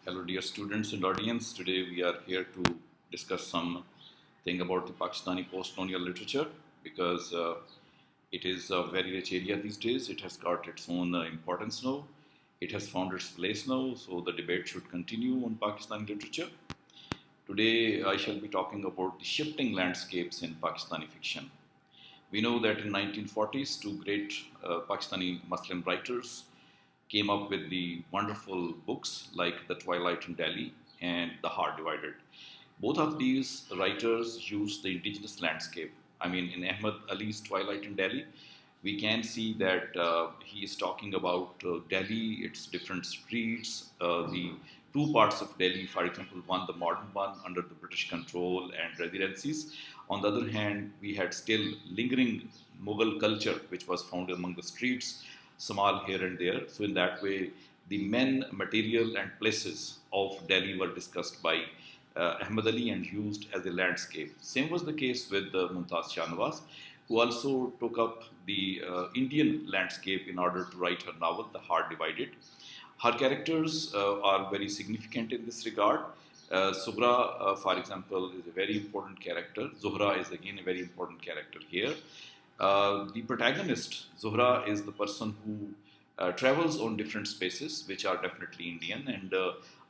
Hello, dear students and audience. Today we are here to discuss something about the Pakistani post-colonial literature because it is a very rich area these days. It has got its own importance now. It has found its place now, so the debate should continue on Pakistani literature. Today I shall be talking about the shifting landscapes in Pakistani fiction. We know that in 1940s, two great Pakistani Muslim writers came up with the wonderful books like The Twilight in Delhi and The Heart Divided. Both of these writers used the indigenous landscape. I mean, in Ahmad Ali's Twilight in Delhi, we can see that he is talking about Delhi, its different streets, the two parts of Delhi, for example, one, the modern one, under the British control and residencies. On the other hand, we had still lingering Mughal culture, which was found among the streets, small here and there. So, in that way, the men, material, and places of Delhi were discussed by Ahmad Ali and used as a landscape. Same was the case with Mumtaz Shahnawaz, who also took up the Indian landscape in order to write her novel, The Heart Divided. Her characters are very significant in this regard. Sughra, for example, is a very important character. Zuhra is again a very important character here. The protagonist, Zuhra, is the person who travels on different spaces, which are definitely Indian. And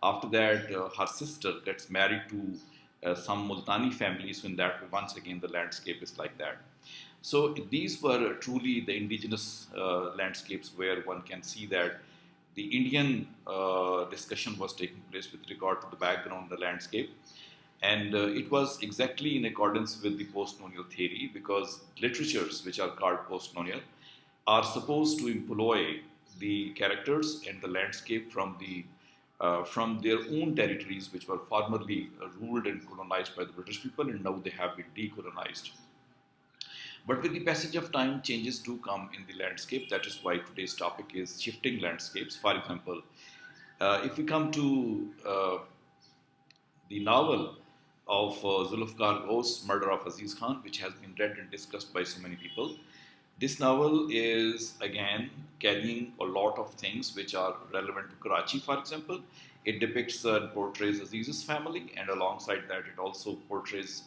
after that, her sister gets married to some Multani families. So in that way, once again, the landscape is like that. So these were truly the indigenous landscapes where one can see that the Indian discussion was taking place with regard to the background, the landscape. And it was exactly in accordance with the post-colonial theory because literatures which are called post-colonial are supposed to employ the characters and the landscape from their own territories, which were formerly ruled and colonized by the British people, and now they have been decolonized. But with the passage of time, changes do come in the landscape. That is why today's topic is shifting landscapes. For example, if we come to the novel of Zulfikar Ghose's Murder of Aziz Khan, which has been read and discussed by so many people. This novel is again carrying a lot of things which are relevant to Karachi, for example. It depicts and portrays Aziz's family, and alongside that, it also portrays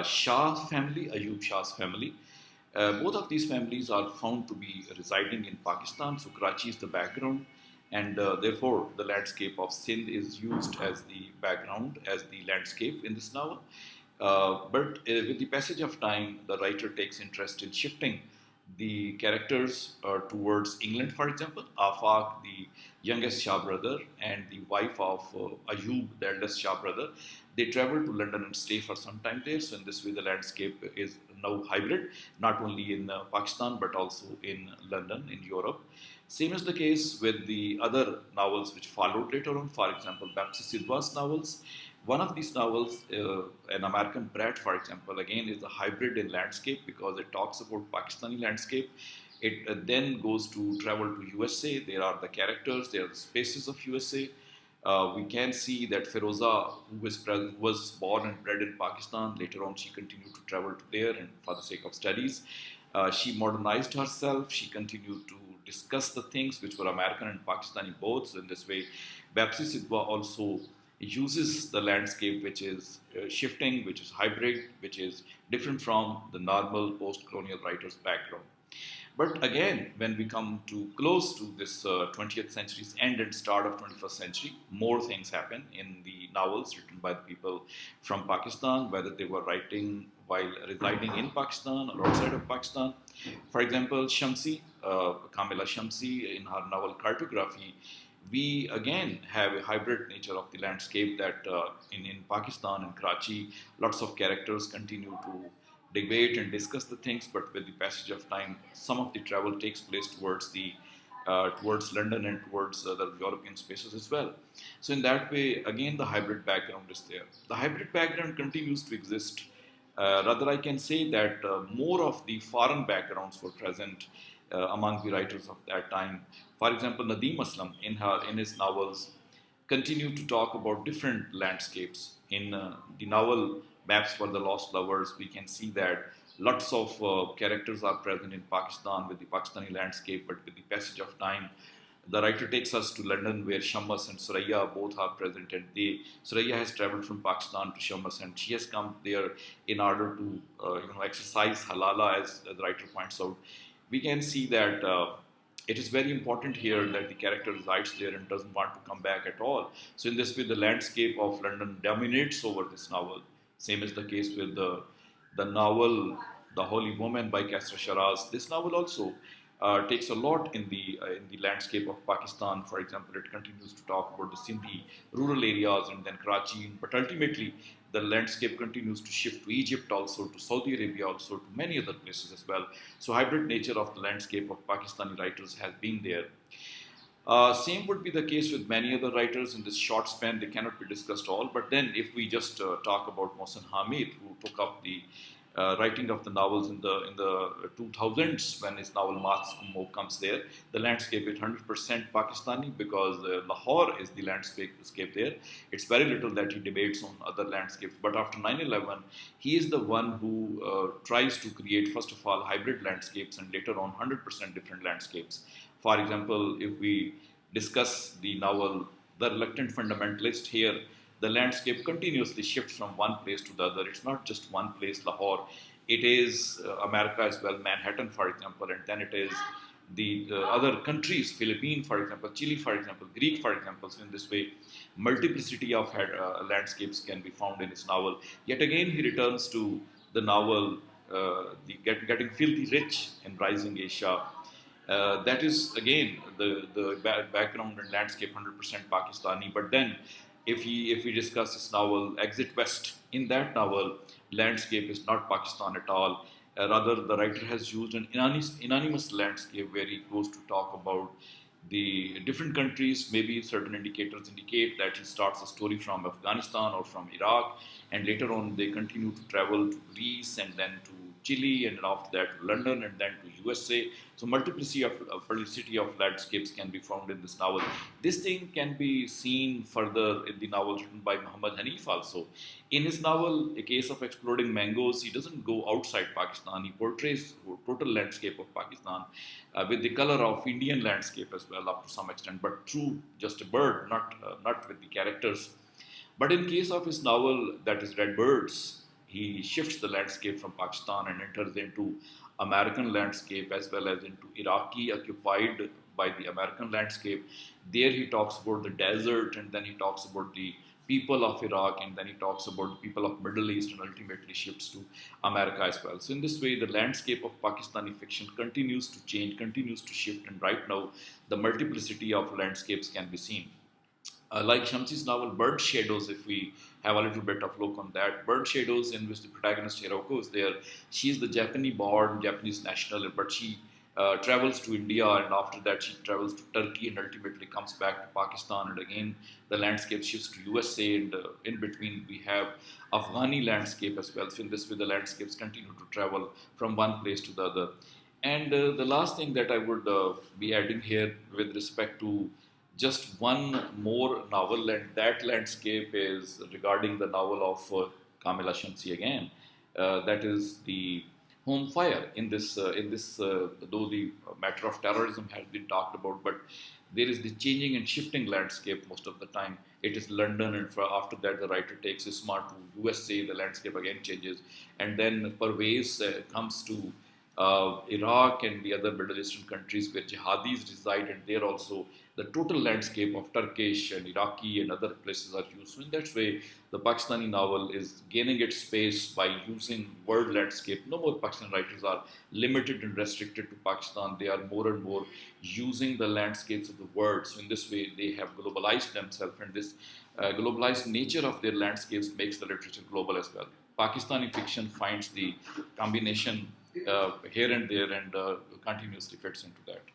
Shah's family, Ayub Shah's family. Both of these families are found to be residing in Pakistan, so Karachi is the background, and therefore the landscape of Sindh is used as the background, as the landscape in this novel. But with the passage of time, the writer takes interest in shifting the characters towards England, for example. Afaq, the youngest Shah brother, and the wife of Ayub, the eldest Shah brother, they travel to London and stay for some time there. So, in this way, the landscape is now hybrid, not only in Pakistan but also in London, in Europe. Same is the case with the other novels which followed later on. For example, Bapsi Sidwa's novels. One of these novels, An American Brat, for example, again is a hybrid in landscape because it talks about Pakistani landscape. It then goes to travel to USA. There are the characters, there are the spaces of USA. We can see that Feroza, who was born and bred in Pakistan, later on she continued to travel to there and for the sake of studies. She modernized herself. She continued to discuss the things which were American and Pakistani both. So in this way, Bapsi Sidwa also uses the landscape which is shifting, which is hybrid, which is different from the normal post-colonial writer's background. But again, when we come to close to this 20th century's end and start of 21st century, more things happen in the novels written by the people from Pakistan, whether they were writing while residing in Pakistan or outside of Pakistan. For example, Shamsi, Kamila Shamsi, in her novel Cartography, we again have a hybrid nature of the landscape that in Pakistan and Karachi, lots of characters continue to debate and discuss the things, but with the passage of time, some of the travel takes place towards London and towards the European spaces as well. So in that way, again, the hybrid background is there. The hybrid background continues to exist. Rather, I can say that more of the foreign backgrounds were present among the writers of that time. For example, Nadeem Aslam in his novels continue to talk about different landscapes. In the novel Maps for the Lost Lovers, we can see that lots of characters are present in Pakistan with the Pakistani landscape, but with the passage of time, The writer takes us to London, where Shammas and Suraya both are present, and Suraya has traveled from Pakistan to Shammas, and she has come there in order to exercise halala, as the writer points out. We can see that it is very important here that the character resides there and doesn't want to come back at all. So in this way, the landscape of London dominates over this novel. Same is the case with the novel The Holy Woman by Kasra Sharaz. This novel also takes a lot in the landscape of Pakistan. For example, it continues to talk about the Sindhi rural areas and then Karachi, but ultimately the landscape continues to shift to Egypt also, to Saudi Arabia also, to many other places as well. So hybrid nature of the landscape of Pakistani writers has been there. Same would be the case with many other writers in this short span. They cannot be discussed all. But then, if we just talk about Mohsen Hamid, who took up the writing of the novels in the 2000s, when his novel Maats Mo comes there, the landscape is 100% Pakistani, because Lahore is the landscape there. It's very little that he debates on other landscapes. But after 9/11, he is the one who tries to create, first of all, hybrid landscapes, and later on 100% different landscapes. For example, if we discuss the novel The Reluctant Fundamentalist, here the landscape continuously shifts from one place to the other. It's not just one place, Lahore. It is America as well, Manhattan, for example, and then it is the other countries, Philippines, for example, Chile, for example, Greek, for example. So in this way, multiplicity of landscapes can be found in his novel. Yet again, he returns to the novel, Getting Filthy Rich in Rising Asia. That is again the background and landscape 100% Pakistani. But then, if we discuss this novel Exit West, in that novel, landscape is not Pakistan at all. Rather, the writer has used an anonymous landscape where he goes to talk about the different countries. Maybe certain indicators indicate that he starts a story from Afghanistan or from Iraq, and later on they continue to travel to Greece and then to Chile, and after that to London, and then to USA. So multiplicity of landscapes can be found in this novel. This thing can be seen further in the novel written by Muhammad Hanif also. In his novel, A Case of Exploding Mangoes, he doesn't go outside Pakistan. He portrays total landscape of Pakistan with the color of Indian landscape as well, up to some extent, but through just a bird, not with the characters. But in case of his novel, that is Red Birds, he shifts the landscape from Pakistan and enters into American landscape, as well as into Iraqi occupied by the American landscape. There he talks about the desert, and then he talks about the people of Iraq, and then he talks about the people of Middle East, and ultimately shifts to America as well. So in this way, the landscape of Pakistani fiction continues to change, continues to shift, and right now the multiplicity of landscapes can be seen. Like Shamsi's novel Bird Shadows, if we have a little bit of look on that. Bird Shadows, in which the protagonist Hiroko is there. She's the Japanese-born, Japanese national, but she travels to India, and after that she travels to Turkey and ultimately comes back to Pakistan. And again, the landscape shifts to USA, and in between we have Afghani landscape as well. So in this way, the landscapes continue to travel from one place to the other. And the last thing that I would be adding here with respect to just one more novel, and that landscape is regarding the novel of Kamila Shamsi again. That is the Home Fire. Though the matter of terrorism has been talked about, but there is the changing and shifting landscape most of the time. It is London, and after that, the writer takes Isma to USA. The landscape again changes, and then Parvez comes to Iraq and the other Middle Eastern countries where jihadis reside, and there also the total landscape of Turkish and Iraqi and other places are used. So in that way, the Pakistani novel is gaining its space by using world landscape. No more Pakistani writers are limited and restricted to Pakistan. They are more and more using the landscapes of the world. So in this way, they have globalized themselves, and this globalized nature of their landscapes makes the literature global as well. Pakistani fiction finds the combination here and there, and continuously fits into that.